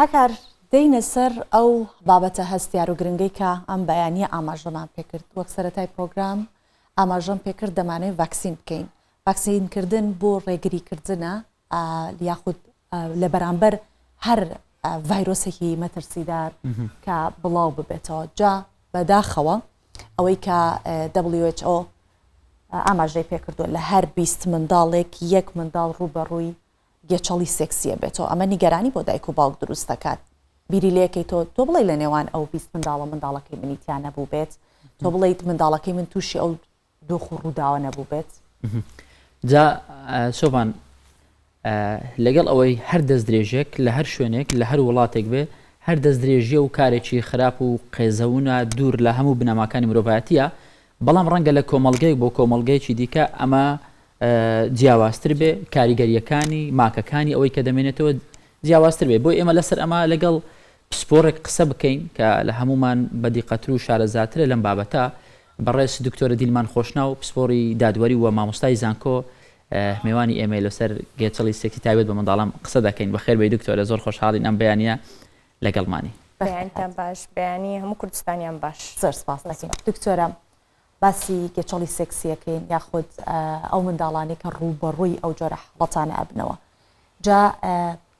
هەکار دەینە سەر ئەو بابەتە هەستیار و گرنگەی کە ئەم بەیانیە ئاماژەمان پێکرد وەک سەرەتای پرۆگرام ئاماژەم پێکرد دەمانێت ڤاکسین بکەین. ڤاکسینکردن بۆ ڕێگریکردنە یاخود لە بەرامبەر هەر ڤایرۆسێکی مەترسیدار کە بڵاو ببێتەوە. جا بەداخەوە ئەوەی کە WHO ئاماژەی پێکردووە لە هەر 20 منداڵێک یەک منداڵ ڕوبەڕووی گێچەڵی سێکسیە بێتەوە. ئەمە نیگەرانی بۆ دایک و باوک دروست دەکات. بیری لەکەی تۆ بڵێ لە نێوان ئەو 20 منداڵەکەی منیتیان نەبوو بێت، تۆ بڵیت منداڵەکەی من تووشی ئەو دۆخ و ڕووداوە نەبوو بێت. جا سۆبان لەگەڵ ئەوەی هەر دەست درێژێک لە هەر شوێنێک لە هەر وڵاتێک بێ هەر دەست درێژیە و کارێکی خراپ و قێزەونە دوور لە هەموو بنەماکانی مرۆڤایەتیە، بەڵام ڕەنگە لە کۆمەڵگەیەک بۆ کۆمەڵگەیەکی دیکە ئەمە جیاوازتر بێ، کاریگەریەکانی ماکەکانی ئەوەی کە دەمێنێتەوە جیاوازتر بێ. بۆی ئێمە لەسەر ئەمە لەگەڵ پسپۆڕێک قسە بکەین کە لە هەمومان بەدیقەتر و شارەزاترە لەم بابەتە. بەڕێز دکتۆرە دیلمان خۆشنا و پسپۆری دادوەری و مامۆستای زانکۆ میوانی ئێمە لەسەر گێچەڵی سێکسی تایبەت بە منداڵان قسە دەکەین. بەخێر بێ دکتۆرە، زۆر خۆشحاڵین ئەم بەیانیە لەگەڵمانی. بەیانتان باش، بەیانی هەموو کوردستانیان باش. زۆر سپاس دەکەین. دکتۆرە باسی گێچەڵی سێکسیەکەین یاخود ئەو منداڵانی کە ڕوبەڕووی ئەو جۆرە حاڵەتانە ئەبنەوە. جا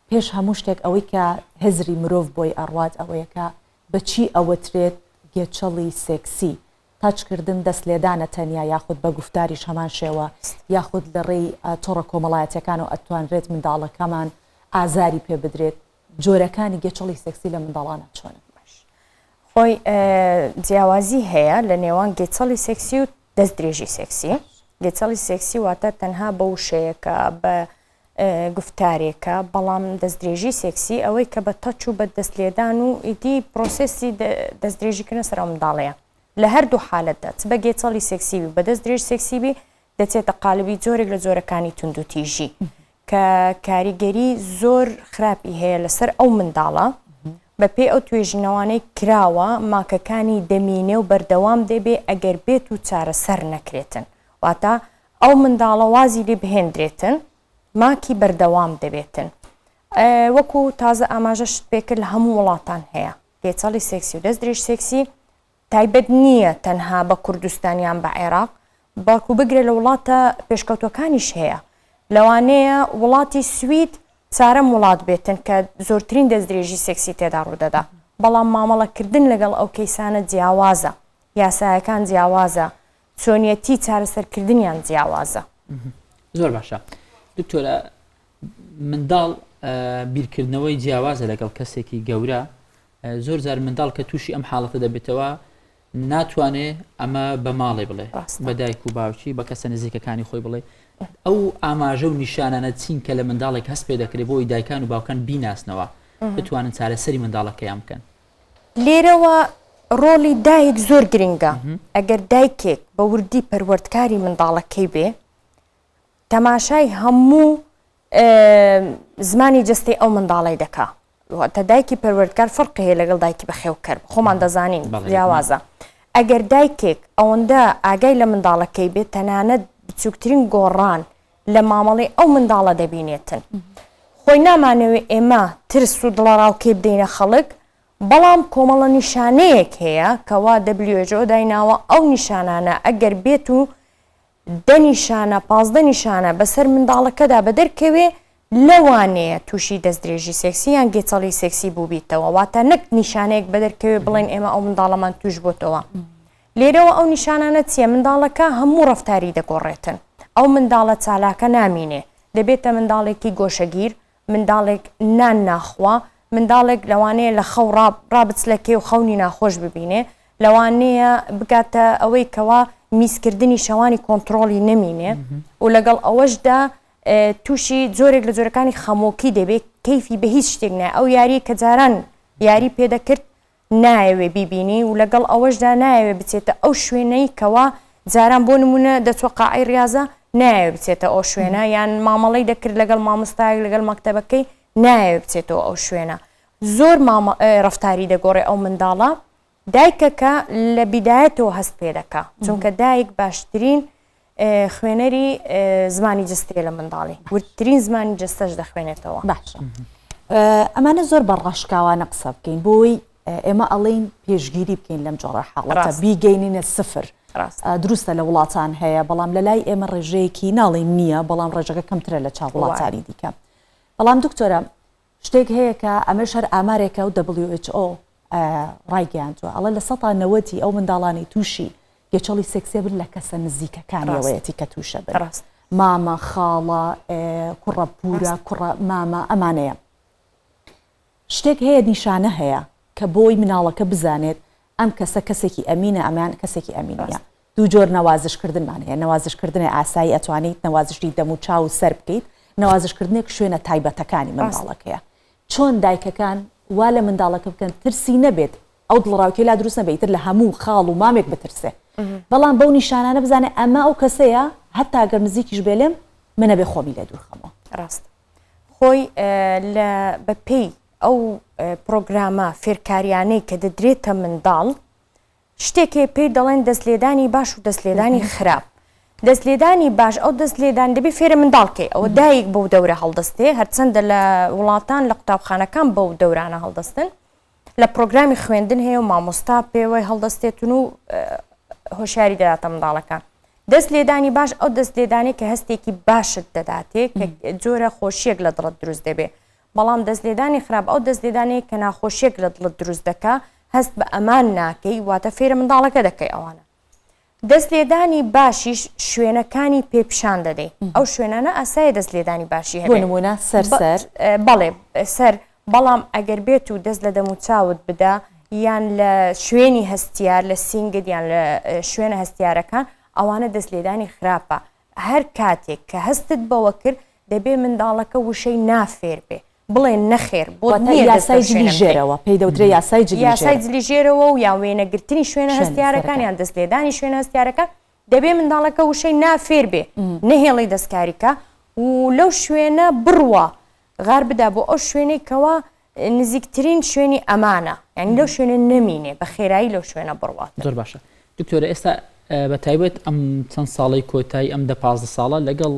پێش هەموو شتێک ئەوەی کە هێزری مرۆڤ بۆی ئەڕوات ئەوەیە کە بەچی ئەوەترێت گێچەڵی سێکسی؟ تاچکردن دەست لێدانە تەنیا یاخود بە گفتاریش هەمان شێوە یاخود لە ڕێی تۆڕە کۆمەڵایەتەکان و ئەتوانرێت منداڵەکەمان ئازاری پێ بدرێت؟ جۆرەکانی گێچەڵی سێکسی لە منداڵانە چۆنە؟ خۆی جیاوازی هەیە لە نێوان گێچەڵی سێکسی و دەست درێژی سێکسی. گێچەڵی سێکسی واتە تەنها بە وشەیەکە بە گفتارێکە، بەڵام دەست درێژی سێکسی ئەوەی کە بە تەچ و بە دەست لێدان و ئیدی پرۆسێسی دەست درێژیکردن سەر منداڵەیە. لە هەردوو حالەتدا چ بە گێچەڵی سێکسیبی بە دەست درێژ سێکسیبی دەچێتە قالبی جۆرێک لە جۆرەکانی تونند و تیژی کە کاریگەری زۆر خراپی هەیە لەسەر ئەو منداڵە بە پێی ئەو توێژینەوانەی کراوە ماکەکانی دەمینێ و بەردەوام دەبێ ئەگەر بێت و چارەسەر نەکرێتن. واتە ئەو منداڵە وازی لێ بهێنرێتن ماکی بەردەوام دەبێتن. وەکو تازە ئاماژەشت پێکرد لە هەموو وڵاتان هەیە گێچەڵی سێکسی و دەست درێژ سێکسی تایبەت نییە تەنها بە کوردستانیان بە عێراق، باکو بگرێت لە وڵاتە پێشکەوتوەکانیش هەیە. لەوانەیە وڵاتی سوید چارەم وڵات بێتن کە زۆرترین دەست درێژی سێکسی تێدا ڕوودەدا، بەڵام مامەڵەکردن لەگەڵ ئەو کەیسانە جیاوازە، یاسایەکان جیاوازە، چۆنیەتی چارەسەرکردنیان جیاوازە. زۆر باشە. دکتۆرە، منداڵ بیرکردنەوەی جیاوازە لەگەڵ کەسێکی گەورە. زۆر جار منداڵ کە تووشی ئەم حاڵەتە دەبێتەوە ناتوانێت ئەمە بە ماڵێ بڵێ، بە دایک و باوکی بە کەسە نزیکەکانی خۆی بڵێ. ئەو ئاماژە و نیشانانە چین کە لە منداڵێک هەست پێ دەکرێت بۆی دایکان و باوکان بیناسنەوە بتوانن چارەسەری منداڵەکەیان بکەن؟ لێرەوە ڕۆڵی دایک زۆر گرنگە. ئەگەر دایکێک بە وردی پەروەردکاری منداڵەکەی بێ، تەماشای هەموو زمانی جستەی ئەو منداڵی دەکا. تە دایکی پەروەردگار فەرقی هەیە لەگەڵ دایکی بەخێوکەر، خۆمان دەزانین جیاوازە. ئەگەر دایکێک ئەوەندە ئاگای لە منداڵەکەی بێت، تەنانەت بچووکترین گۆڕان لە مامەڵی ئەو منداڵە دەبینێتن. خۆی نامانەوێت ئێمە ترس و دڵەڕاوکەی بدەینە خەڵک، بەڵام کۆمەڵە نیشانەیەک هەیە کەوا WHO دایناوە ئەو نیشانانە ئەگەر بێت و 10 نیشانە 15 نیشانە بەسەر منداڵەکەدا بە دەرکەوێ، لەوانەیە تووشی دەست درێژی سێکسی یان گێچەڵی سێکسی بوو بیتەوە. واتە نەک نیشانەیەک بە دەرکەوێ بڵێن ئێمە ئەو منداڵەمان توش بۆتەوە. لێرەوە ئەو نیشانانە چیە؟ منداڵەکە هەموو ڕەفتاری دەگۆڕێتن. ئەو منداڵە چالاکە نامینێ، دەبێتە منداڵێکی گۆشەگیر، منداڵێک نان ناخوا، منداڵێک لەوانەیە لە خەو ڕابچلەکەی و خەونی ناخۆش ببینێ، لەوانەیە بگاتە ئەوەی کەوا میسکردنی شەوانی کۆنتترۆلی نەمینێ و لەگەڵ ئەوەشدا تووشی جۆرێک لە جۆرەکانی خەمۆکی دەبێت کەیفی بە هیچ شتێک نایە. ئەو یاری کە جاران یاری پێدەکرد نایەوێ بیبینی و لەگەڵ ئەوەشدا نایەوێ بچێتە ئەو شوێنەی کەوا جاران بۆ نمونە دەچوە قاعی ڕاضە نایەوێ بچێتە ئەو شوێنە، یان مامەڵەی دەکرد لەگەڵ مامۆستایەک لەگەڵ مەکتەبەکەی نایەوێ بچێتەوە ئەو شوێنە. زۆر ڕەفتاری دەگۆڕێ ئەو منداڵە. دایکەکە لە بیدایەتەوە هەست پێ دەکا، چونکە دایک باشترین خوێنەری زمانی جستەیە لە منداڵی، وردترین زمانی جستەش دەخوێنێتەوە. باشە. ئەمانە زۆر بەڕاشکاوانە قسە بکەین بۆی ئێمە ئەڵین پێشگیری بکەین لەم جۆرە حاڵەتە بیگەینینە سفر دروستە لە وڵاتان هەیە بەڵام لە لای ئێمە ڕێژەیەکی ناڵێن نییە بەڵام ڕێژەکە کەمترە لە چاو وڵاتانی دیکە بەڵام دکتۆرە شتێک هەیە کە ئەمەش هەر ئامارێکە و WHO ڕایگەیاندووە ئەڵێ لە 90 ئەو منداڵانی تووشی گێچەڵی سێکسێ بن لە کەسە نزیکەکانیەوەیەتی کە تووشە بن مامە خاڵە کوڕە پورە کوڕە مامە ئەمانەیە شتێک هەیە نیشانە هەیە کە بۆی مناڵەکە بزانێت ئەم کەسە کەسێکی ئەمینە ئەمان کەسێکی ئەمینە دوو جۆر نەوازشکردنمان هەیە نەوازشکردنی ئاسایی ئەتوانیت نەوازشی دەم و چاو سەر بکەیت نەوازشکردنێک شوێنە تایبەتەکانی منداڵەکەیە چۆن دایکەکان وا لە منداڵەکە بکەن ترسی نەبێت ئەو دڵڕاوکێ لا دروست نەبێتتر لە هەموو خاڵ و مامێک بترسێ بەڵام بەو نیشانانە بزانێ ئەمە ئەو کەسەیە هەتا گەر نزیکیش بێلێم منە بێ خۆمی لە دوورخەمەوە ڕاست خۆی لە بەپێی ئەو پرۆگرامە فێرکاریانەی کە دەدرێتە منداڵ شتێکی پێی دەڵێن دەستلێدانی باش و دەستلێدانی خراپ دەستلێدانی باش ئەو دەستلێدان دەبێت فێرە منداڵکەی ئەوە دایک بەو دەورە هەڵدەستێ هەرچەندە لە وڵاتان لە قوتابخانەکان بەو دەورانە هەڵدەستن لە پرۆگرامی خوێندن هەیە و مامۆستا پێوەی هەڵدەستێتون و هۆشیاری دەداتە منداڵەکان دەست لێدانی باش ئەو دەست لێدانی کە هەستێکی باشت دەداتێ کە جۆرە خۆشیەک لە دڵت دروست دەبێ بەڵام دەست لێدانی خراپ ئەو دەست لێدانی کە ناخۆشیەک لە دڵت دروست دەکا هەست بە ئەمان ناکەی واتە فێرە منداڵەکە دەکەی ئەوانە دەست لێدانی باشیش شوێنەکانی پێپشان دەدەی ئەو شوێنانە ئاسایە دەست لێدانی باشی هەبێ نمونە سەر بەڵێ سەر بەڵام ئەگەر بێت و دەست لە دەم و چاوت بدا یان لە شوێنی هەستیار لە سینگت یان لە شوێنە هەستیارەکان ئەوانە دەست لێدانی خراپە هەر کاتێک کە هەستت بەوە کرد دەبێ منداڵەکە وشەی نافێر بێ بڵێ نەخێر بۆ یاسای جلیژێرەوە پێی دەوترێ یاسای جلیژێرەوە و یان وێنەگرتنی شوێنە هەستیارەکان یان دەست لێدانی شوێنە هەستیارەکان دەبێ منداڵەکە وشەی نافێر بێ نەهێڵی دەستکاریکە و لەو شوێنە بڕوە غار بدا بۆ ئەو شوێنەی کەوا نزیکترین شوێنی ئەمانە یعنی لەو شوێنە نەمینێ بە خێرایی لەو شوێنە بڕوات زۆر باشە دکتۆرە ئێستا بە تایبەت ئەم چەند ساڵی کۆتایی ئەم 15 ساڵە لەگەڵ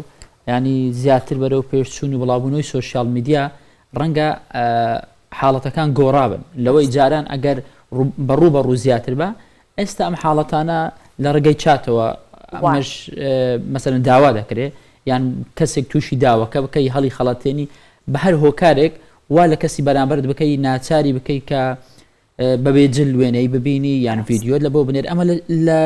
ینی زیاتر بەرەو پێشچوونی وڵاوبوونەوەی سۆشیال میدیا ڕەنگە حاڵەتەکان گۆڕابن لەوەی جاران ئەگەر بەڕوو بەڕوو زیاتر بە ئێستا ئەم حاڵەتانە لە ڕێگەی چاتەوە ئەمەش مەسەرەن داوا دەکرێت یان کەسێک تووشی داوەکە بکەی هەڵی خەڵەتێنی بە هەر هۆکارێک وا لە کەسی بەرامبەرت بکەی ناچاری بکەی کە بەبێ جل وێنەی ببینی یان ڤیدیۆت لە بۆ بنێر ئەمە لە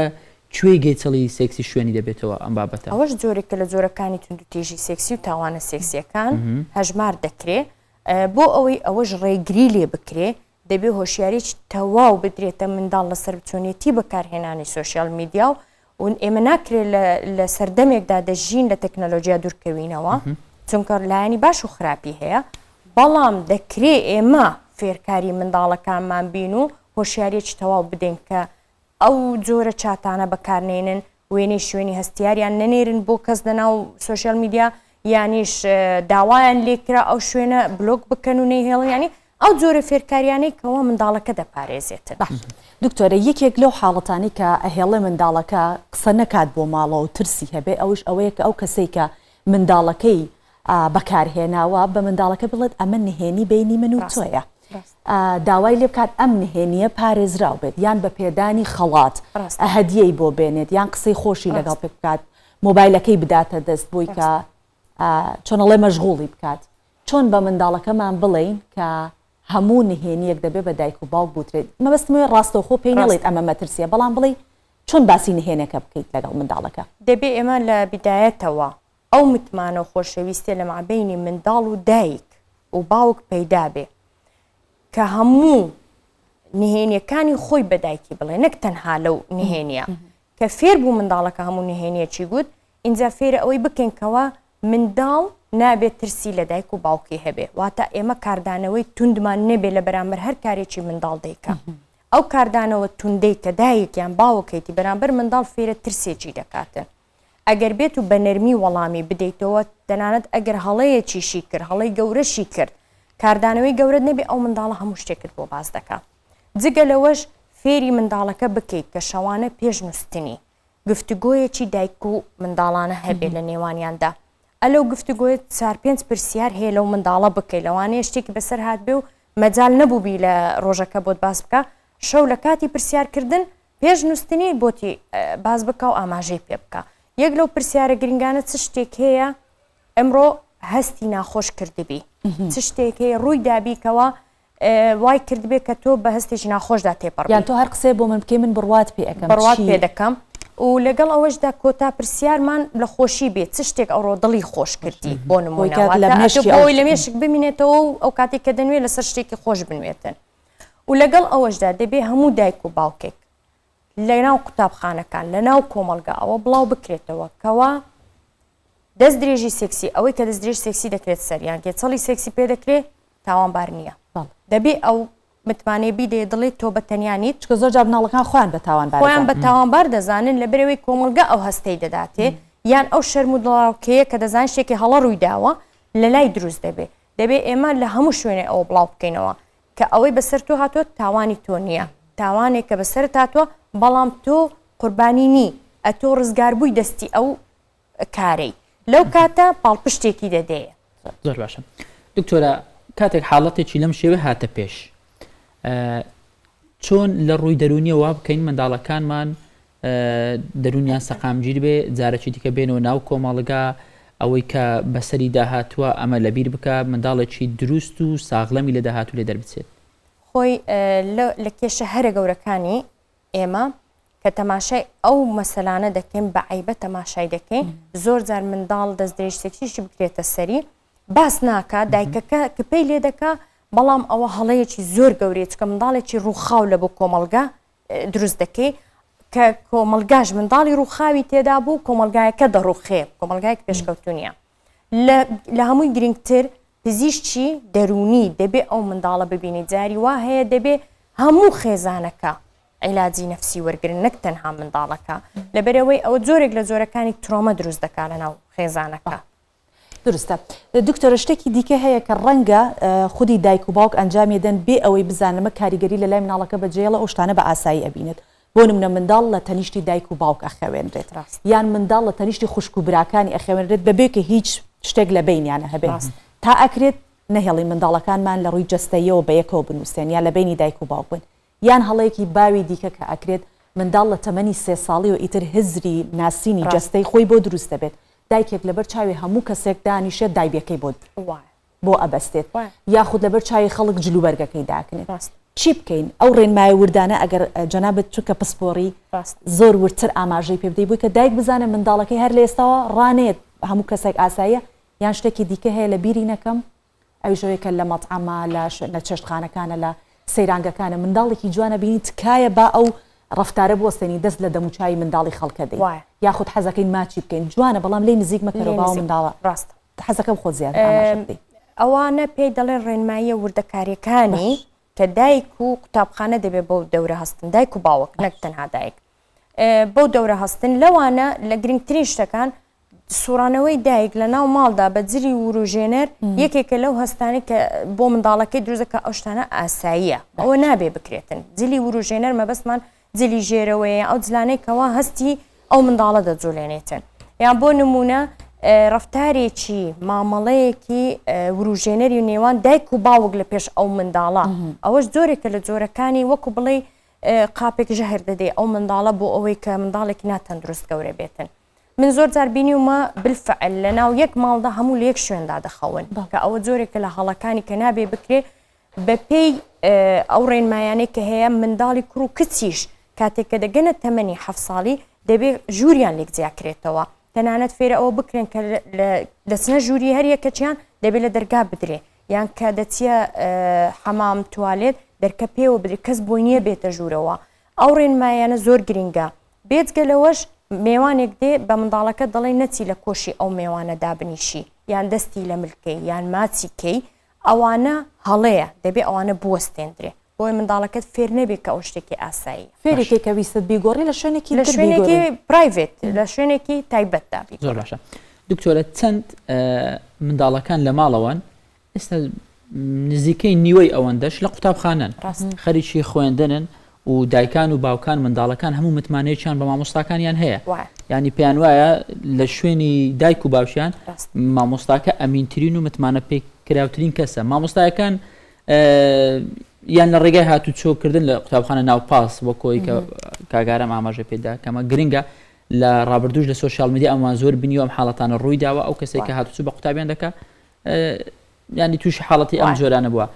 کوێ گەیچەڵی سێکسی شوێنی دەبێتەوە ئەم بابەتە ئەوەش جۆرێکە لە جۆرەکانی توندوتێژی سێکسی و تاوانە سێکسیەکان هەژمار دەکرێت بۆ ئەوەی ئەوەش ڕێگری لێ بکرێ دەبێ هۆشیاریی تەواو بدرێتە منداڵ لە سەرچۆنیەتی بەکارهێنانی سوۆشیال میدیا و ئێمە ناکرێت لە سەردەمێکدا دەژین لە تەکنەلۆژیا دوورکەوینەوە چونکە لایەنی باش و خراپی هەیە بەڵام دەکرێت ئێمە فێرکاری منداڵەکانمان بین و هۆشیاریەکی تەواو بدەین کە ئەو جۆرە چاتانە بەکارنێنن وێنەی شوێنی هەستیاریان نەنێرن بۆ کەس لەناو سوۆشیال میدیا یانیش داوایان لێکرا ئەو شوێنە بلۆک بکەن و نەیهێڵن ینی ئەو جۆرە فێرکاریانەی کەەوە منداڵەکە دەپارێزێتن دکتۆرە یەکێک لەو حاڵەتانی کە ئەهێڵێ منداڵەکە قسە نەکات بۆ ماڵەوە و ترسی هەبێ ئەوش ئەوەیە کە ئەو کەسەی کە منداڵەکەی بەکارهێناوە بە منداڵەکە بڵێت ئەمە نهێنی بینی من و تۆیە داوای لێ بکات ئەم نهێنیە پارێزراو بێت یان بە پێدانی خەڵات هەدیەی بۆ بێنێت یان قسەی خۆشی لەگەڵ پێ بکات مۆبایلەکەی بداتە دەست بۆی کە چۆنەڵێ مەشغوڵی بکات چۆن بە منداڵەکەمان بڵین کە هەموو نهێنیەک دەبێت بە دایک و باوک بوترێت مەبەستمەوەی ڕاستەوخۆ پێی نەڵێت ئەمە مەترسیە بەڵام بڵێ چۆن باسی نهێنەکە بکەیت لەگەڵ منداڵەکە دەبێ ئێمە لە بیدایەتەوە ئەو متمانە و خۆشەویستێ لە مابینی منداڵ و دایک و باوک پەیدا بێ کە هەموو نهێنیەکانی خۆی بەدایکی بڵێ نەک تەنها لەو نهێنیە کە فێر بوو منداڵەکە هەموو نهێنیەکی گوت اینجا فێرە ئەوەی بکەنکەوە منداڵ نابێت ترسی لە دایک و باوکی هەبێ واتە ئێمە کاردانەوەی توندمان نەبێت لە بەرامبەر هەر کارێکی منداڵ دەیکە ئەو کاردانەوە توندەی کە دایکیان باوکەیتی بەرامبەر منداڵ فێرە ترسێکی دەکاتن ئەگەر بێت و بە نەرمی وەڵامی بدەیتەوە تەنانەت ئەگەر هەڵەیەکیشی کرد هەڵەی گەورەشی کرد کاردانەوەی گەورە نەبێ ئەو منداڵە هەموو شتێکت بۆ باز دەکات جگە لەوەش فێری منداڵەکە بکەیت کە شەوانە پێش نووستنی گفتوگۆیەکی دایک و منداڵانە هەبێت لە نێوانیاندا ئەلەو گفتوگۆیت 4-5 پرسیار هەیە لەو منداڵە بکەیت لەوانەیە شتێکی بەسەر هات بێ و مەجال نەبووبی لە ڕۆژەکە بۆت باس بکە شەو لە کاتی پرسیارکردن پێش نووسنی بۆتی باز بکە و ئاماژەی پێ بکە یەک لەو پرسیارە گرنگانە چ شتێک هەیە ئەمڕۆ هەستی ناخۆش کردبی چ شتێک هەیە ڕووی دابیکەوە وای کردبێت کە تۆ بە هەستێکی ناخۆشدا تێپەڕ یان تۆ هەر قسێ بۆ من بکەی من بڕوات پێ ئەەکەم بڕوات پێ دەکەم و لەگەڵ ئەوەشدا کۆتا پرسیارمان لە خۆشی بێت چ شتێک ئەوڕۆ دڵی خۆش کردی بۆ نمونەوەی لە مێشک ببینێتەوە و ئەو کاتێک کە دەنوێت لەسەر شتێکی خۆش بنوێتن و لەگەڵ ئەوەشدا دەبێ هەموو دایک و باوکێک لە ناو قوتابخانەکان لە ناو کۆمەلگا ئەوە بڵاو بکرێتەوە کەوا دەست درێژی سێکسی ئەوەی کە دەست درێژ سێکسی دەکرێت سەریان کێچەڵی سێکسی پێ دەکرێت تاوانبار نییە دەبێ ئەو متمانێ بیدێ دڵێت تۆ بە تەنیانیت چکە زۆر جار مناڵەکان خۆیان بە تاوانبار خۆیان بە تاوانبار دەزانن لە بەرەوەی کۆمەلگا ئەو هەستەی دەداتێ یان ئەو شەرم و دڵاوکەیە کە دەزان شتێکی هەڵە ڕووی داوە لە لای دروست دەبێ ئێمە لە هەموو شوێنێ ئەوە بڵاو بکەینەوە کە ئەوەی بەسەر تۆ هاتووە تاوانی تۆ نییە تاوانێک کە بەسەر هاتووە بەڵام تۆ قوربانی نی ئەتۆ ڕزگاربووی دەستی ئەو کارەی لەو کاتە پاڵپشتێکی دەدەیە زۆر باشە دکتۆرە کاتێک حاڵەتێکی لەم شێوە هاتە پێش چۆن لە ڕووی دەرونیەوە بکەین منداڵەکانمان دەرونیان سەقامگیر بێ جارێکی دیکە بێنەوە ناو کۆمەڵگا ئەوەی کە بەسەری داهاتووە ئەمە لەبیر بکە منداڵێکی دروست و ساغڵەمی لە داهاتوو لێ دەربچێت خۆی لە کێشە هەرە گەورەکانی ئێمە کە تەماشای ئەو مەسەلانە دەکەین بە عیبە تەماشای دەکەین زۆر جار منداڵ دەست درێژ سێکسیشی بکرێتە سەری باس ناکە دایکەکە کە پێی لێ دەکا بەڵام ئەوە هەڵەیەکی زۆر گەورەیە چکە منداڵێکی ڕووخاو لە بۆ کۆمەلگا دروست دەکەی کە کۆمەلگاش منداڵی ڕووخاوی تێدا بوو کۆمەلگایەکە دەڕووخێ کۆمەلگایەک پێشکەوتونیە لە هەمووی گرنگتر پزیشکی دەرونی دەبێ ئەو منداڵە ببینی جاری وا هەیە دەبێ هەموو خێزانەکە عیلاجی نەفسی وەرگرن نەک تەنها منداڵەکە لەبەرەوەی ئەوە جۆرێک لە جۆرەکانی ترۆمە دروست دەکات لە ناو خێزانەکە درستە دکتۆرە شتێکی دیکە هەیە کە ڕەنگە خودی دایک و باوک ئەنجامێدەن بێ ئەوەی بزانمە کاریگەری لە لای مناڵەکە بەجێڵە ئەو شتانە بە ئاسایی ئەبینێت بۆ نمونە منداڵ لە تەنیشتی دایک و باوک ئەخەوێنرێت یان منداڵ لە تەنیشتی خوشک و براکانی ئەخەوێنرێت بەبێ کە هیچ شتێک لە بینیانە هەبێت تا ئەکرێت نەهێڵی منداڵەکانمان لە ڕووی جەستەیەوە بە یەکەوە بنووسێن یان لە بینی دایک و باوک بن یان هەڵەیەکی باوی دیکە کە ئەکرێت منداڵ لە تەمەنی 3 ساڵی و ئیتر هزری ناسینی جەستەی خۆی بۆ دروست دەبێت دایکێک لەبەر چاوی هەموو کەسێک دانیشێت دایبەکەی بۆ ئەبەستێت یاخود لەبەر چاوی خەڵک جلوبەرگەکەی داکنێت چی بکەین ئەو ڕێنمای وردانە ئەگەر جەنابەت چونکە پسپۆڕی زۆر ورتر ئاماژەی پێ بدەی بووی کە دایک بزانە منداڵەکەی هەر لە ئێستاوە ڕانێت هەموو کەسێک ئاساییە یان شتێکی دیکە هەیە لە بیری نەکەم ئەویژەوەیکە لە مەطعەمە لە چێشتخانەکانە لە سەیرانگەکانە منداڵێکی جوانە بینی تکایە با ئەو ڕفتارە بۆستێنی دەست لە دەموچایی منداڵی خەڵکە دەی یاخود حەزەکەی ماچی بکەین جوانە بەڵام لی نزیک مەکەرەوە باوە منداڵە ڕاست حەزەکەم خۆ زیاد ئەوانە پێی دەڵێن ڕێنماییە وردەکاریەکانی کە دایک و قوتابخانە دەبێت بەو دەورە هەستن دایک و باوک نەک تەنها دایک بەو دەورە هەستن لەوانە لە گرنگترین شتەکان سوڕانەوەی دایک لە ناو ماڵدا بە جلی وروژێنەر یەکێکە لەو هەستانی کە بۆ منداڵەکەی دروستەکە ئەو شتانە ئاساییە ئەوە نابێ بکرێتن جلی وروژێنەر مەبەستمان جلی ژێرەوەیە ئەو جلانەی کەوا هەستی ئەو منداڵە دەجوڵێنێتن یان بۆ نمونە ڕفتارێکی مامەڵەیەکی وروژێنەری و نێوان دایک و باوک لە پێش ئەو منداڵە ئەوەش جۆرێکە لە جۆرەکانی وەکو بڵێ قاپێک ژەهر دەدەی ئەو منداڵە بۆ ئەوەی کە منداڵێکی ناتەندروست گەورە بێتن من زۆر جار بینیومە بالفعل لە ناو یەک ماڵدا هەموو لە یەک شوێندا دەخەون کە ئەوە جۆرێکە لە هەڵەکانی کە نابێ بکرێ بە پێی ئەو ڕێنمایانەی کە هەیە منداڵی کوڕ و کچیش کاتێک کە دەگەنە تەمەنی 7 ساڵی دەبێت ژووریان لێک جیاکرێتەوە تەنانەت فێرە ئەوە بکرێن کە دەچنە ژووری هەر یەکەچیان دەبێت لە دەرگا بدرێ یان کە دەچیە حەمام توالێت دەرکە پێوە بدرێت کەس بۆی نییە بێتە ژوورەوە ئەو ڕێنمایانە زۆر گرنگە بێجگە لەوەش میوانێک دێ بە منداڵەکە دەڵێ نەچی لە کۆشی ئەو میوانە دابنیشی یان دەستی لە ملکەی یان ماچی کەی ئەوانە هەڵەیە دەبێ ئەوانە بوەستێنرێ بۆی منداڵەکەت فێر نەبێت کە ئەو شتێکی ئاسایی فێرێکی کە ویست بیگۆڕی لە شوێنێکی لە شوێنێکی پرایڤێت لە شوێنێکی تایبەتدا زۆر باشە دکتۆرە چەند منداڵەکان لە ماڵەوەن ئێستا نزیکەی نیوەی ئەوەندەش لە قوتابخانەن خەریکی خوێندنن و دایکان و باوکان منداڵەکان هەموو متمانەیەکیان بە مامۆستاکانیان هەیە ینی پێیان وایە لە شوێنی دایک و باوشیان مامۆستاکە ئەمینترین و متمانە پێی کراوترین کەسە مامۆستایەکان یان لە ڕێگای هاتوو چۆکردن لە قوتابخانە ناوپاس بۆ کۆی کە کاگارە ئاماژە پێدا کەمە گرنگە لە ڕابردوش لە سوۆشیال میدیا ئەمان زۆر بنیوە ئەم حاڵەتانە ڕووی داوە ئەو کەسێک کە هاتوچوو بە قوتابیان دەکات ینی تووشی حاڵەتی ئەم جۆرانە بووە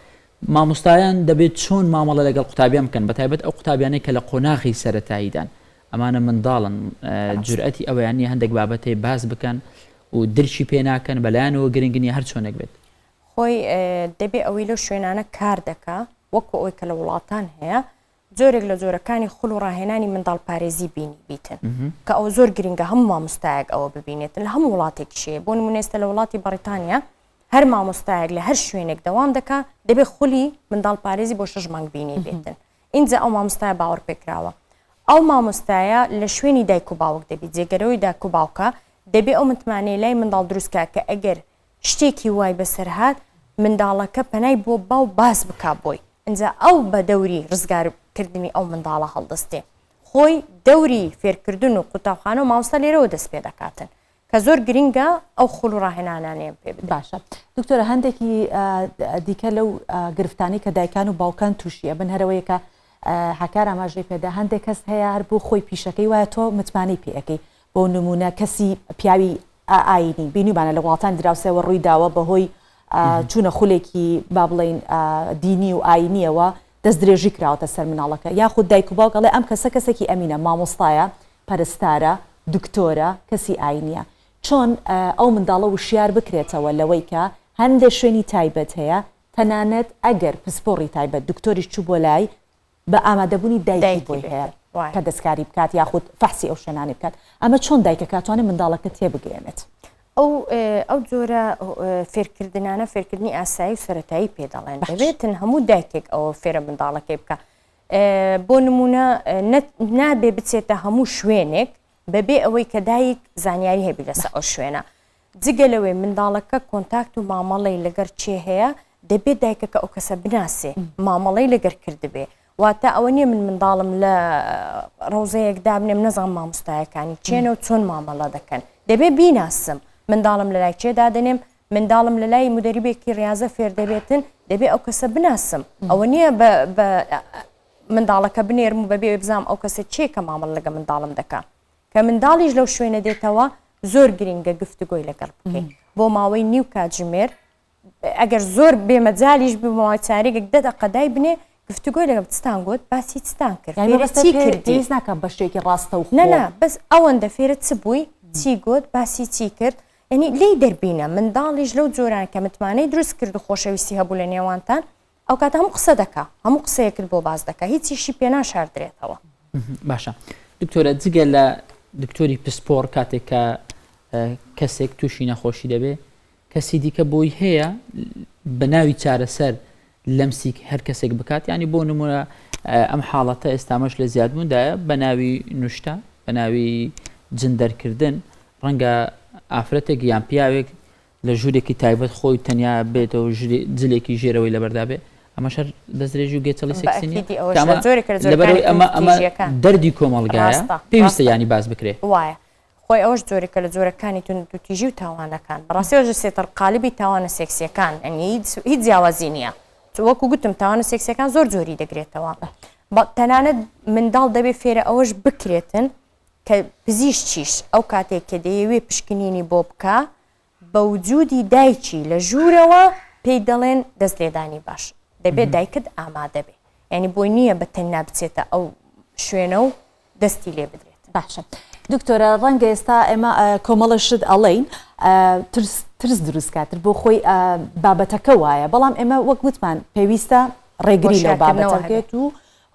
مامۆستایان دەبێت چۆن مامەڵە لەگەڵ قوتابیان بکەن بەتایبەت ئەو قوتابیانەی کە لە قۆناغی سەرەتاییدان ئەمانە منداڵن جورئەتی ئەوەیانی هەندێک بابەتەی باز بکەن و درشی پێ ناکەن بەلایەنەوە گرنگنی هەر چۆنێک بێت خۆی دەبێ ئەوەی لەو شوێنانە کار دەکا وەکو ئەوەی کە لە وڵاتان هەیە زۆرێک لە جۆرەکانی خوڵ و ڕاهێنانی منداڵ پارێزی بینی بیتن کە ئەو زۆر گرنگە هەموو مامۆستایەک ئەوە ببینێتن لە هەموو وڵاتێکشەیە بۆ نمونێستە لە وڵاتی بەریتانیا هەر مامۆستایەک لە هەر شوێنێک دەوام دەکا دەبێت خولی منداڵ پارێزی بۆ 6 مانگ بینی بێتن اینجا ئەو مامۆستایە باوەڕ پێکراوە ئەو مامۆستایە لە شوێنی دایک و باوک دەبێت جێگەرەوەی دایک و باوکە دەبێت ئەو متمانەی لای منداڵ دروستکە کە ئەگەر شتێکی وای بەسەرهات منداڵەکە پەنای بۆ باو باز بکا بۆی اینجا ئەو بە دەوری ڕزگارکردنی ئەو منداڵە هەڵدەستێ خۆی دەوری فێرکردن و قوتابخانە و مامۆستا لێرەوە دەست پێ دەکاتن کە زۆر گرنگە ئەو خوڵ و ڕاهێنانیان پێ باشە دکتۆرە هەندێکی دیکە لەو گرفتانی کە دایکان و باوکان تووشیە بن هەرەوەیە کە هەکار ئاماژەی پێدا هەندێک کەس هەیە هەر بۆ خۆی پیشەکەی وایە تۆ متمانەی پێەکەی بۆ نمونە کەسی پیاوی ئاینی بینیبانە لە وڵاتان دراوسەوە ڕووی داوە بەهۆی چوونە خولێکی با بڵێن دینی و ئاینیەوە دەست درێژی کراوەتە سەر مناڵەکە یاخود دایک و باوکەڵێ ئەم کەسێکی ئەمینە مامۆستایە پەرستارە دکتۆرە کەسی ئاینیە چۆن ئەو منداڵە وشیار بکرێتەوە لەوەی کە هەندێک شوێنی تایبەت هەیە تەنانەت ئەگەر پسپۆڕی تایبەت دکتۆریش چوو بۆ لای بە ئامادەبوونی دایکی بۆی هەیە کە دەستکاری بکات یاخود فەحسی ئەو شوێنانی بکات ئەمە چۆن دایکەکە توانێت منداڵەکە تێبگەێنێت ئەو جۆرە فێرکردنانە فێرکردنی ئاسایی و سەرەتایی پێدەڵێن دەبێتن هەموو دایکێک ئەوە فێرە منداڵەکەی بکە بۆ نمونە نابێ بچێتە هەموو شوێنێک بەبێ ئەوەی کە دایک زانیاری هەبی لەسەر ئەو شوێنە جگە لەوێ منداڵەکە کۆنتاکت و مامەڵی لەگەر چێ هەیە دەبێت دایکەکە ئەو کەسە بناسێ مامەڵی لەگەر کردبێ واتە ئەوە نییە من منداڵم لە ڕۆزەیەک دابنێم نەزان مامۆستایەکانی چێنە و چۆن مامەڵە دەکەن دەبێ بیناسم منداڵم لە لای چێدا دەنێم منداڵم لە لای مدەریبێکی ڕاضە فێر دەبێتن دەبێ ئەو کەسە بناسم ئەوە نییە بە منداڵەکە بنێرم و بەبێ بزانام ئەو کەسە چێکە مامەڵ لەگە منداڵم دەکا کە منداڵیش لەو شوێنە دێتەوە زۆر گرنگە گفتوگۆی لەگەڵ بکەین بۆ ماوەی نیو کاتژمێر ئەگەر زۆر بێمەجالیش بماوە چارێکێک دەدەقەدای بنێ گفتوگۆی لەگەڵ چستان گوت باسی چستان کرد کردی ناکە بە شتێکی ڕاستە و نەنا بەس ئەوەندە فێرە چ بووی چی گوت باسی چی کرد ینی لی دەربینە منداڵیش لەو جۆران کە متمانەی دروست کرد و خۆشەویستی هەبوو لە نێوانتان ئەو کات هەموو قسە دەکا هەموو قسەیەکرد بۆ باز دەکا هیچیشی پێ ناشاردرێتەوە باشە دکتۆرە جگە لە دکتۆری پسپۆر کاتێک کە کەسێک تووشی نەخۆشی دەبێ کەسی دیکە بۆی هەیە بە ناوی چارەسەر لەمسیک هەر کەسێک بکات ینی بۆ نمونە ئەم حاڵەتە ئێستامەش لە زیادبووندایە بە ناوی نوشتە بە ناوی جندەرکردن ڕەنگە ئافرەتێک یان پیاوێک لە ژوورێکی تایبەت خۆی تەنیا بێتەوە جلێکی ژێرەوەی لەبەردابێ ئەمە شەر دەستدرێژی و گێچەڵی سێکسینی لەبەرەوەی ئەمە دەردی کۆمەڵگایە پێویستە ینی باز بکرێ وایە خۆی ئەوش جۆرێکە لە جۆرەکانی توتیژی و تاوانەکان بەڕاستیەوەژە سێتەر قالبی تاوانە سێکسیەکان هیچ جیاوازی نییە وەکو گوتم تاوانە سێکسیەکان زۆر جۆری دەگرێتەوە تەنانەت منداڵ دەبێت فێرە ئەوەش بکرێتن کە پزیشکیش ئەو کاتێک کە دەیەوێ پشکنینی بۆ بکە بە وجودی دایکی لە ژوورەوە پێی دەڵێن دەست لێدانی باش دەبێت دایکت ئامادە بێ ینی بۆی نییە بە تەنیا بچێتە ئەو شوێنە و دەستی لێ بدرێت باشە دکتۆرە ڕەنگە ئێستا ئێمە کۆمەڵەشت ئەڵین ترس دروستکاتر بۆ خۆی بابەتەکە وایە بەڵام ئێمە وەک وتمان پێویستە ڕێگری لەو بابەتەکەێت و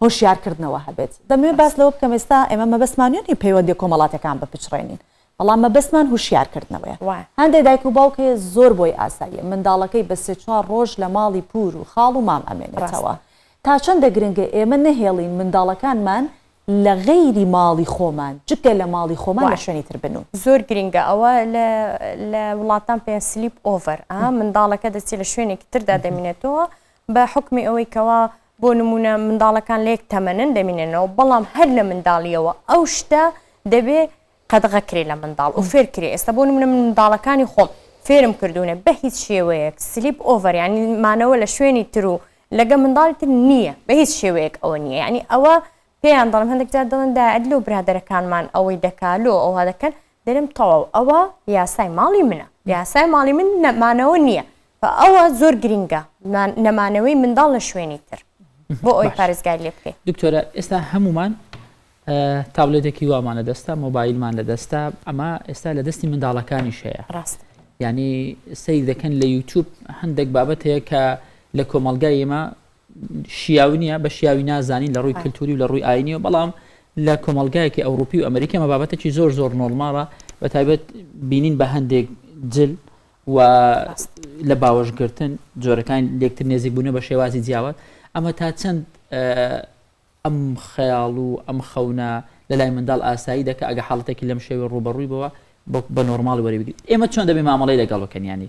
هۆشیارکردنەوە هەبێت دەمەوێت باس لەوە بکەم ئێستا ئێمە مەبەستمانیانی پەیوەندی کۆمەڵاتەکان بپچڕێنین بەڵام مەبەستمان هوشیارکردنەوەیە هەندێک دایک و باوکێ زۆر بۆی ئاساییە منداڵەکەی بە 3-4 ڕۆژ لە ماڵی پور و خاڵ و مام ئەمێنێتەوە تا چەندە گرنگە ئێمە نەهێڵین منداڵەکانمان لە غەیری ماڵی خۆمان جگە لە ماڵی خۆمان لە شوێنی تر بنوون زۆر گرنگە ئەوە لە وڵاتان پێیان سلیپ ئۆڤەر منداڵەکە دەچێت لە شوێنێکی تردا دەمێنێتەوە بە حکمی ئەوەی کەوا بۆ نمونە منداڵەکان لێک تەمەنن دەمینێنەوە بەڵام هەر لە منداڵیەوە ئەو شتە دەبێ قەدغەکرێ لە منداڵ و فێرکرێ. ئێستا بۆ نمونە منداڵەکانی خۆم فێرم کردوونە بە هیچ شێوەیەک سلیپ ئۆڤەر ینی مانەوە لە شوێنی تر و لەگە منداڵی تر نییە بە هیچ شێوەیەک ئەوە نییە. ینی ئەوە پێیان دەڵم هەندێک جار دەڵێن دایەدلۆ برادەرەکانمان ئەوەی دەکالۆ ئەوها دەکەن دەرم تەواو ئەوە یاسای ماڵی منە، یاسای ماڵی من نەمانەوە نییە. ئەوە زۆر گرینگە نەمانەوەی منداڵ لە شوێنی تر بۆ ئەوی پارێزگای لێ بکەیت. دکتۆرە ئێستا هەمومان تابلێتێکی وامانە دەستا مۆبایلمان لە دەستا ئەمە ئێستا لە دەستی منداڵەکانیش هەیە. ڕاست ینی سیر دەکەن لە یوتیوب هەندێک بابەت هەیە کە لە کۆمەلگای ئێمە شیاوی نیە بە شیاوی نازانین لە ڕووی کللتوری و لە ڕووی ئاینیەوە بەڵام لە کۆمەلگایەکی ئەوروپی و ئەمریکا مە بابەتێکی زۆر زۆر نۆرماڵە بە تایبەت بینین بە هەندێک جل و لە باوەشگرتن جۆرەکان لێکتر نێزیک بوونە بە شێوازی جیاوات ئەمە تا چەند ئەم خەیاڵ و ئەم خەونە لە لای منداڵ ئاسایی دەکە ئەگە حاڵەتێکی لەم شێوی ڕوبەڕووی بەوە بە نۆرماڵ وەرەبگریت. ئێمە چۆن دەبێ مامەڵەی لەگەڵ بکەن ینی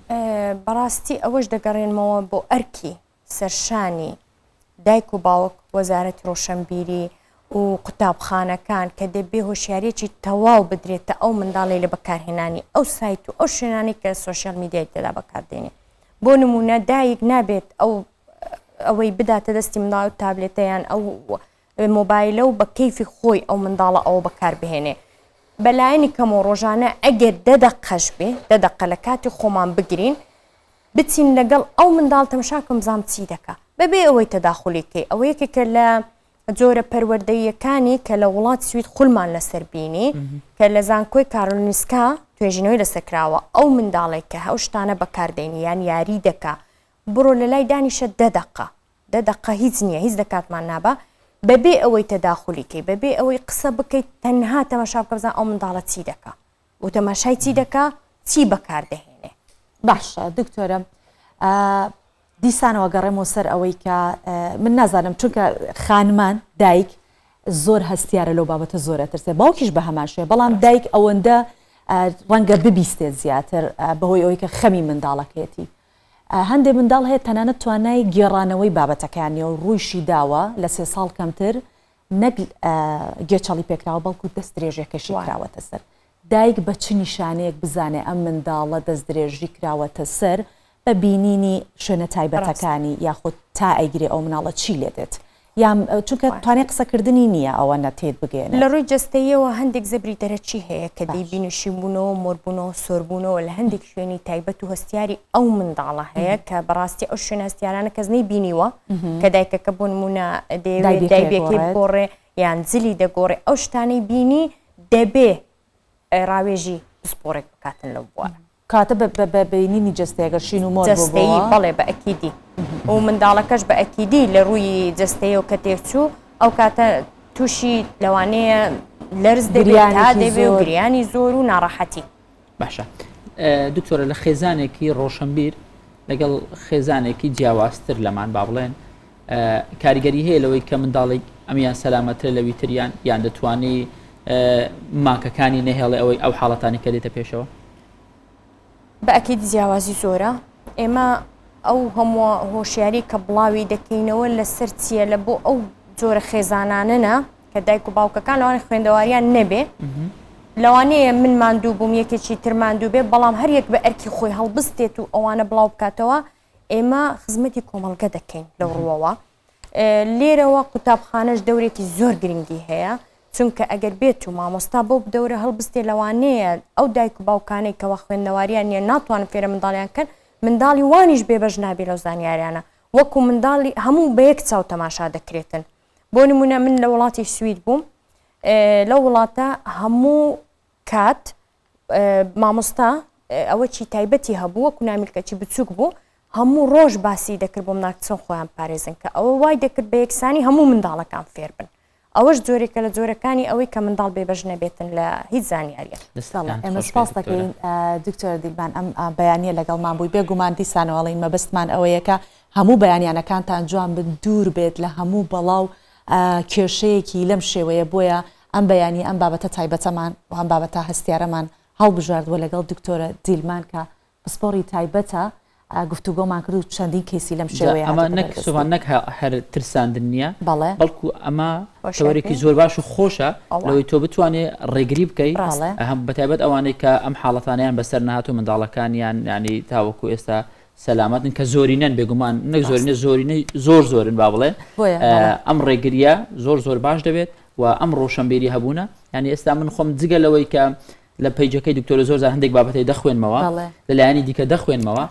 بەڕاستی ئەوەش دەگەڕێنمەوە بۆ ئەرکی سەرشانی دایک و باوک وەزارەتی ڕۆشنبیری و قوتابخانەکان کە دەبێ هۆشیارێکی تەواو بدرێتە ئەو منداڵی لە بەکارهێنانی ئەو سایت و ئەو شوێنانی کە سۆشیال میدیای تێدا بەکاردێنێ. بۆ نمونە دایک نابێت ئەوەی بداتە دەستی منداڵ و تابلێتەیان ئەو مۆبایلە و بە کەیفی خۆی ئەو منداڵە ئەوە بەکاربهێنێ. بەلایەنی کەم و ڕۆژانە ئەگەر دەدەقەش بێ دەدەقە لە کاتی خۆمان بگرین بچین لەگەڵ ئەو منداڵ تەماشاکەم زام چی دەکا بەبێ ئەوەی تەداخولیکەی ئەوە یەکێکە لە جۆرە پەروەردەیەکانی کە لە وڵات سوید خولمان لەسەر بینی کە لە زانکۆی کارۆلینسکا توێژینەوەی لەسەرکراوە ئەو منداڵێک کە هەو شتانە بەکاردێنی یان یاری دەکا بڕۆ لە لای دانیشە دەدەقە هیچ نییە هیچ دەکاتمان نابە بەبێ ئەوەی تەداخولیکەی بەبێ ئەوەی قسە بکەیت تەنها تەماشا بکەبزان ئەو منداڵە چی دەکا و تەماشای چی دەکا چی بەکاردەهێنێ. باشە دکتۆرە دیسانەوە گەڕێمەوە سەر ئەوەی کە من نازانم چونکە خانمان دایک زۆر هەستیارە لەو بابەتە زۆرە ترسێ باوکیش بە هەمان شوێ بەڵام دایک ئەوەندە ڕەنگە ببیستێت زیاتر بەهۆی ئەوەی کە خەمی منداڵەکەیەتی. هەندێک منداڵ هەیە تەنانەت توانای گێڕانەوەی بابەتەکانی و ڕوویشی داوە لە 3 ساڵ کەمتر نەک گێچەڵی پێکراوە بەڵکو دەست درێژەکەشی کراوەتە سەر. دایک بە چ نیشانەیەک بزانێ ئەم منداڵە دەست درێژی کراوەتە سەر بە بینینی شوێنە تایبەتەکانی یاخود تا ئەیگرێ ئەو مناڵە چی لێدێت یان چونکە توانێ قسەکردنی نییە ئەوە نەتێت بگەێن. لە ڕووی جستەیەوە هەندێک زەبری دەرەچی هەیە کە دەیبینیشی بوونەوە مۆربوونەوە سۆربوونەوە لە هەندێک شوێنی تایبەت و هەستیاری ئەو منداڵە هەیە کە بەڕاستی ئەو شوێنە هەستیارانە کەس نەیبینیوە کە دایکەکە بۆ نمونە دایبێکی بگۆڕێ یان جلی دەگۆڕێ ئەو شتانەی بینی دەبێ ڕاوێژی پسپۆڕێک بکاتن لەو بوارە کاتە بە بینینی جستەیەگەر شین و مۆر بەڵێ بە ئەکیدی و منداڵەکەش بە ئەکیدی لە ڕووی جستەیە و کە تێکچوو ئەو کاتە تووشی لەوانەیە لەرز دەبێت تا دەبێ و گریانی زۆر و ناڕەحەتی. باشە دکتۆرە لە خێزانێکی ڕۆشنبیر لەگەڵ خێزانێکی جیاوازتر لەمان با بڵێن کاریگەری هەیە لەوەی کە منداڵی ئەمیان سەلامەترە لەوی تریان یان دەتوانی ماکەکانی نەهێڵێ ئەوەی ئەو حاڵەتانی کە دێتە پێشەوە؟ بە ئەکید جیاوازی زۆرە. ئێمە ئەو هەموو هۆشیاری کە بڵاوی دەکەینەوە لەسەر چیە لە بۆ ئەو جۆرە خێزانانەنە کە دایک و باوکەکان لەوانەیە خوێندەواریان نەبێ لەوانەیە من ماندوو بووم یەکێکی تر ماندوو بێ بەڵام هەر یەک بە ئەرکی خۆی هەڵبستێت و ئەوانە بڵاو بکاتەوە ئێمە خزمەتی کۆمەڵگە دەکەین لەو ڕووەوە. لێرەوە قوتابخانەش دەورێکی زۆر گرنگی هەیە چونکە ئەگەر بێت و مامۆستا بۆ دەورە هەڵبستێ لەوانەیە ئەو دایک و باوکانەی کەەوە خوێندنەواریان نیە ناتوانن فێرە منداڵیان کەن منداڵی وانیش بێبەش نابێ لەو زانیاریانە وەکو منداڵی هەموو بە یەک چاو تەماشا دەکرێتن. بۆ نمونە من لە وڵاتی سوید بووم لەو وڵاتە هەموو کات مامۆستا ئەوە چی تایبەتی هەبوو وەکو نامیلکەچی بچووک بوو هەموو ڕۆژ باسی دەکرد بۆ مناکچەن خۆیان پارێزن کە ئەوە وای دەکرد بە یەکسانی هەموو منداڵەکان فێر بن. ئەوەش جۆرێکە لە جۆرەکانی ئەوەی کە منداڵ بێبەش نەبێتن لە هیچ زانیاریە. ئێمە سپاس دەکەین دکتۆر دیلمان ئەم بەیانیە لەگەڵمان بووی بێگومان دیسانەوەڵین مەبەستمان ئەوەیەکە هەموو بەیانیانەکانتان جوان بن دوور بێت لە هەموو بەڵاو کێشەیەکی لەم شێوەیە بۆیە ئەم بەیانی ئەم بابەتە تایبەتەمان و ئەم بابەتە هەستیارەمان هەڵبژاردووە لەگەڵ دکتۆرە دیلمان کە پسپۆڕی تایبەتە گفتوگۆمان کرد و چەندین کەیسی لەم شێوەیە ئەمە نەک سوڤان نەک هەر ترساندن نییە بەڵێ بەڵکو ئەمە تەوەرێکی زۆر باش و خۆشە لەوەی تۆ بتوانێت ڕێگری بکەیت هەم بەتایبەت ئەوانەی کە ئەم حاڵەتانیان بەسەر نهاتوو منداڵەکانیان ینی تاوەکو ئێستا سەلامەتن کە زۆرینەن بێگومان نەک زۆرینە زۆرینەی زۆرن با بڵێ ئەم ڕێگریە زۆر باش دەبێت و ئەم ڕۆشنبیری هەبوونە ینی ئێستا من خۆم جگە لەوەی کە لە پەیجەکەی دکتۆر زۆر هەندێک بابەتی دەخوێنمەوە لەلایەنی دیکە دەخوێنمەوە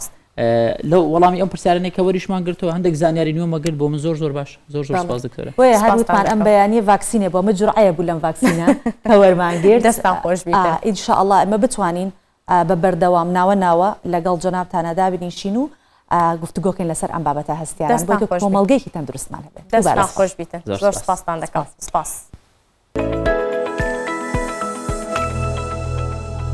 لەو وەڵامی ئەم پرسیارانەی کە وەریشمان گرتەوە هەندێک زانیاری نوێمە گرت بۆ من زۆر باش زۆر سپاس دکتۆرە وایە هەروتمان ئەم بەیانیە ڤاکسینێ بۆ من جورعەیە بوو لەم ڤاکسینە کە وەرمانگرت دەستان خۆش بیتە ئینشاءالله ئەمە بتوانین بە بەردەوام ناوە لەگەڵ جەنابتانە دابنیشین و گفتوگۆکەین لەسەر ئەم بابەتە هەستیاران بۆ کۆمەڵگەیەکی تەندروستمان هەبێت دەستان خۆش بیتن زۆر سپاستان دەکەم سپاس